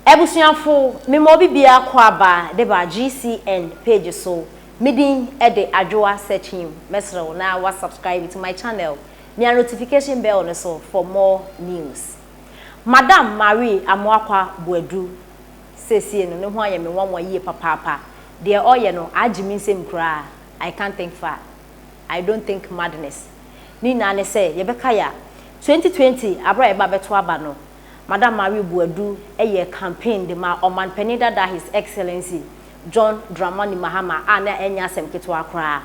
Ebusuafo me mo bibia kwa ba de ba GCN page so midin e de adwoa searching mesro na wa subscribe to my channel near notification bell no so for more news. Madam Marie Amoakwa Buedu sesi no ne ho aye me wanwa yie papa de oye no agimi nsem kra I can't think far. I don't think madness. Ni na ne say yebeka ya 2020 abra eba beto aba no Madam Marie Buedu eye campaign de ma Oman Penida da His Excellency John Dramani Mahama ana enya asem ketwa kra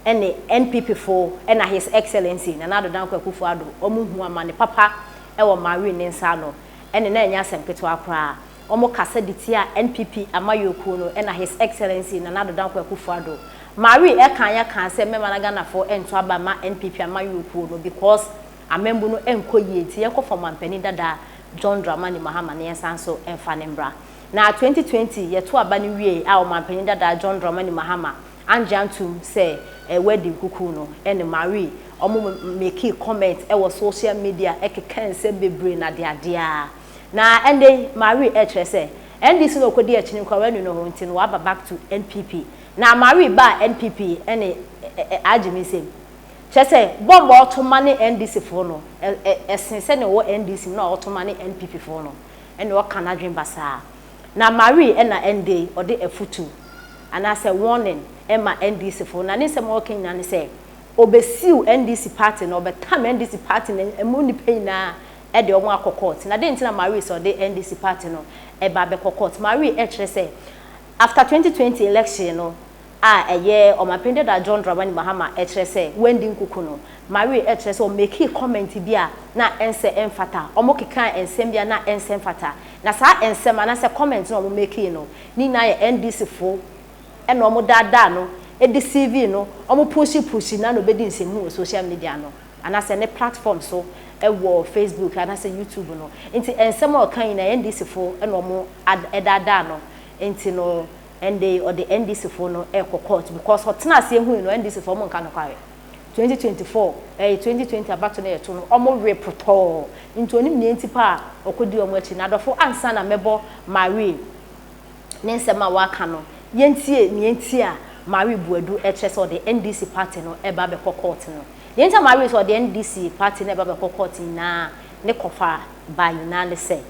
ene NPP fo ena His Excellency na nado dan kwakufu ado omu hu amane papa ewo Marie ne nsa no ene na enya asem ketwa kra omo kasa ditia NPP amayoku no ena His Excellency na nado dan kwakufu ado Marie e kan ya kan se mema na Ghana fo ento aba ma NPP amayoku no because amembu no enkoyie ti yekọ for Oman Penida da John Dramani Mahama ne yansanso emfanembra na 2020 yeto aba ni wie a Oman Penida da John Dramani Mahama anjantum say wedding kuku no ene Marie omo make comment e social media ekeka nse bebre na de adea na ende Marie etre say NDC no kodi a chini kwa wenu no nti no aba back to NPP na Marie ba NPP ene ajimisem chese bombo otomani NDC fo no esense ne wo NDC na otomani NPP fo no ene wo kanadwen basa na Marie ena ende ode efutu ana say warning ema NDC fo na ne se mo kenya ne say obesiu NDC party no obetam NDC party ne emu ni pay na e de omo akokot na de ntina Marie so de NDC party no e ba be kokot Marie e kire say after 2020 election no eye Oman Penida da John Dramani Mahama etre say wedding kuku no Marie etre say o make comment bia na ense emfata omo keka ensem bia na ensem fata na sa ensem na say comment no o make no ni na ye NDC fo e no omo dada no e de CV no omo pushi na no bedi nsem hu social media no ana say ne platform so e wo Facebook ana say YouTube no nti ensem o kan na NDC fo e no omo dada no nti no and they or the NDC for no court because hotna say hu no NDC for mo nka no kware 2024 2020 about to no omo reporto into onim ne ntipa okodi omo achi na dofo ansa na mebo Marie ne nsema waka no yentie a Marie Buedu etres or the NDC party no eba be court no yenta Marie so the NDC party no eba be court na ne kofa by na ne say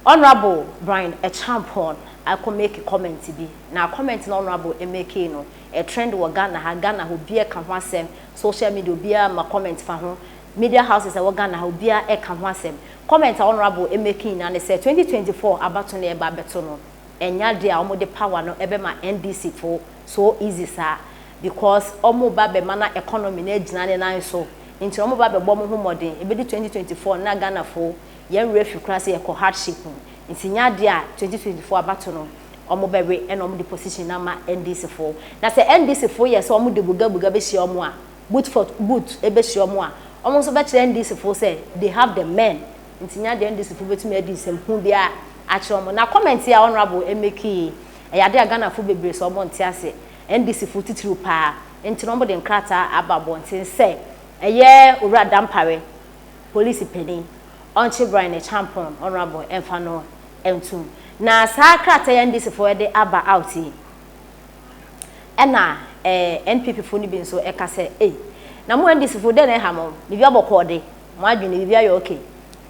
Honorable Brian a champion I could make a comment be now comment no honorable make no a trend wo Ghana ho bia kan ho asem social media bia ma comment fa ho media houses wo Ghana ho bia e kan ho asem comment honorable making na say 2024 about to na eba beto no enya de a omo de power no ebe ma NDC for so easy sir because omo ba be mana economy na gina ne nan so nti omo ba be bom ho modern ebe di 2024 na Ghana for yen refi class e ko hardship nti nya de a 2024 abato no omo bewe e no omo de position na ma NDC for na se NDC for yes omo de buga be hye omo a boot for boot e be hye omo a omo so be kire NDC for say they have the men nti nya de NDC for betumi adi sem hu bia a kire omo na comment ya honorable emeki e ya de Ghana for bebre so omo nti ase NDC for titiru pa nti no omo de nkrata ababo nti say eye owura dampare police penin onche Brian a champion honorable Enfano entum na sa krata ya NDC for de aba out yi ena NPP fo ni bi nso e ka se na mo NDC fo de na ha mo ni bi abokọ de mo adwene bi ayo okay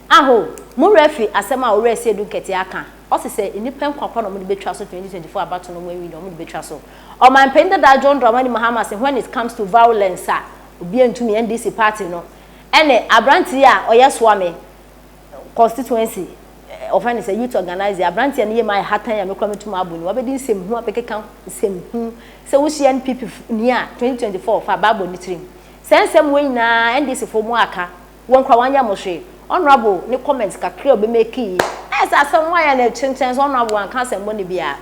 aho mo refi asema o resi edu kete aka o se inipa nkwakwa no mo de betwa so 2024 about no mo wi no mo de betwa so Oman Penida da John Dramani Mahama say when it comes to violence obi entumi NDC party no ene abranti a oyeswame constituency often is a youth organizer abranti na yema hatan ya mekwa metuma abuni wabedi nsem hu apekeka nsem hu se wo hye NPP ni a 2024 fa babo ni trim sensem we na NDC fo mu aka won kwa wanya mo hwe honorable ni comments kakre obe make esa asem wanya na chenchen honorable an kan sem boni bia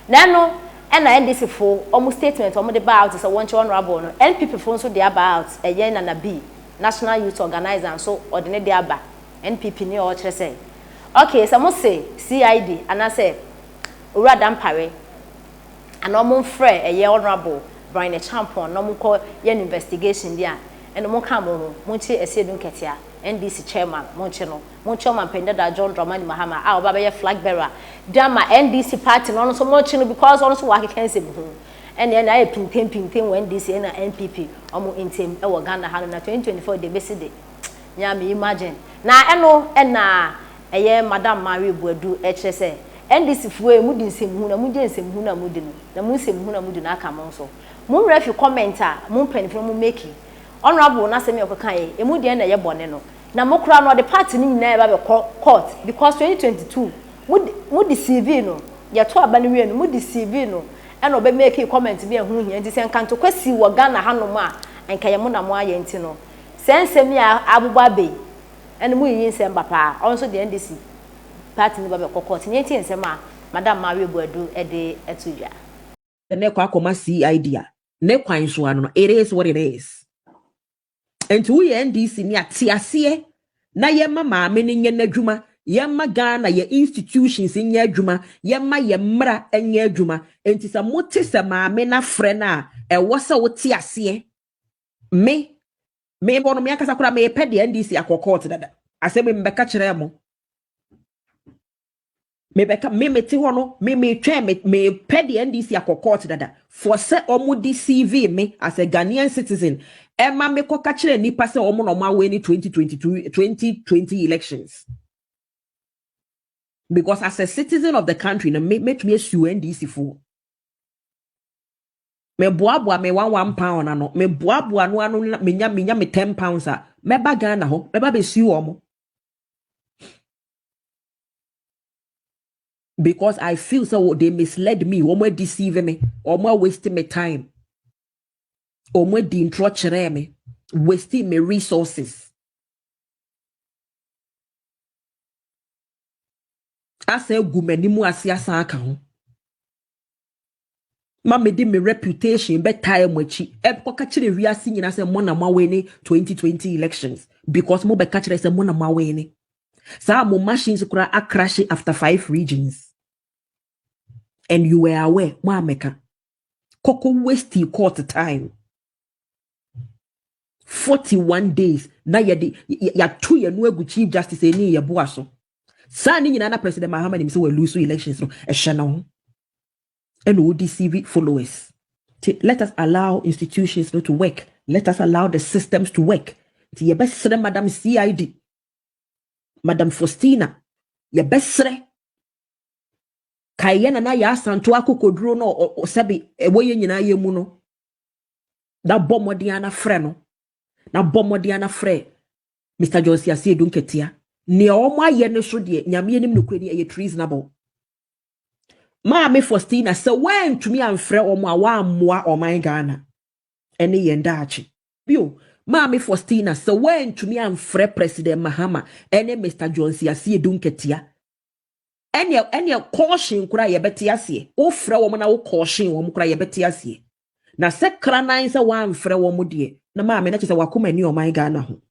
na no ena NDC fo omo statement omo de ba out say won honorable no NPP fo so de about eye na B national youth organizer so odene de aba NPP ni o kire say okay so mo say CID and I say owura dampare and omo frɛ eye honorable Brian champion no mo call ye investigation dia and mo ka mo chi esedun ketia NDC chairman Monchino Pendada John Dramani Mahama a oba flag bearer drama NDC party no so Monchino because also work can say and then I pinten when NDC and NPP omo intem e wo Ghana ha na 2024 de besi de nya me imagine na eno na eye madam Mary Buadu eche say NDC fuwe mu di nsem hu na mu je nsem hu na mu di no na mu nsem hu na mu di na aka mo so mu refi commenter mu penifo mu make honorable na se me okokan ye emu de na ye bone no na mo kura no the party ni nyina ba be court because 2022 mu di CV no ye to aba ni wie no mu di CV no e no be make comment bi ehun hia nti se nkanto kwasi wo Ghana hanom a enka ye mo na mo aye nti no sensem ya abuba be ene mu yin nsem papa also the NDC party ni ba be court ni enti nsem a madam Mary Buadu e de etudwa ne kwa akoma CID a ne kwan so ano it is what it is and we NDC ni atiase na yema maame ne nye n'adwuma yema Ghana ye institutions nye adwuma yema ye mra nye adwuma enti sa mote se maame na frɛ na e wo se wo tiase me bono me akasa kura me pɛ de NDC akɔkɔt dada asɛm me bɛka kyerɛ mo me bɛka me te hɔ no me twɛn me pɛ de NDC akɔkɔt dada for se omo di CV me as a Ghanaian citizen Emma me ko ka kyerɛ nipa sɛ omo no ma we ni 2020 elections because as a citizen of the country na me to me sue NDC for me boaboa me 1 pound ano me boaboa no ano me nya me 10 pounds a me ba Ghana ho me ba be sue omo because I feel so they misled me omo deceive me omo waste me time omo di intro kyerɛ me wasting me resources asa gu manimu ase asa aka ho ma me di me reputation be time wachi e ko ka kire wiase nyina se mo na ma we ni 2020 elections because mo be ka kire se mo na ma we ni sa mo machines kura a crash after 5 regions and you were aware mo ameka koko waste court time 41 days na ya tu ye no agu chief justice eni ye boaso sa ni nyina na president Mahama ni se we lose elections no e hye na ho and ODCV followers. Let us allow institutions to work. Let us allow the systems to work. Your best Madam CID, Madam Faustina, your best Kayena na ya santo akokodro no o sabi ewoye nyina ye mu no. Na bomodiana frɛ na bomodiana frɛ Mr. Josia se dunketia. Ne omo aye ne so de nyame nim no kwani aye treasonable. Maame Faustina se when to me amfrɛ omo a wa ammoa oman Ghana ene yenda achi bio Maame Faustina se when to me amfrɛ President Mahama ene Mr. Johnson Asie Dunketia ene caution kura ye beti asie o frɛ omo na wo caution omo kura ye beti asie na se kranan se wa amfrɛ omo de na maame na kyese wakoma ni oman Ghana ho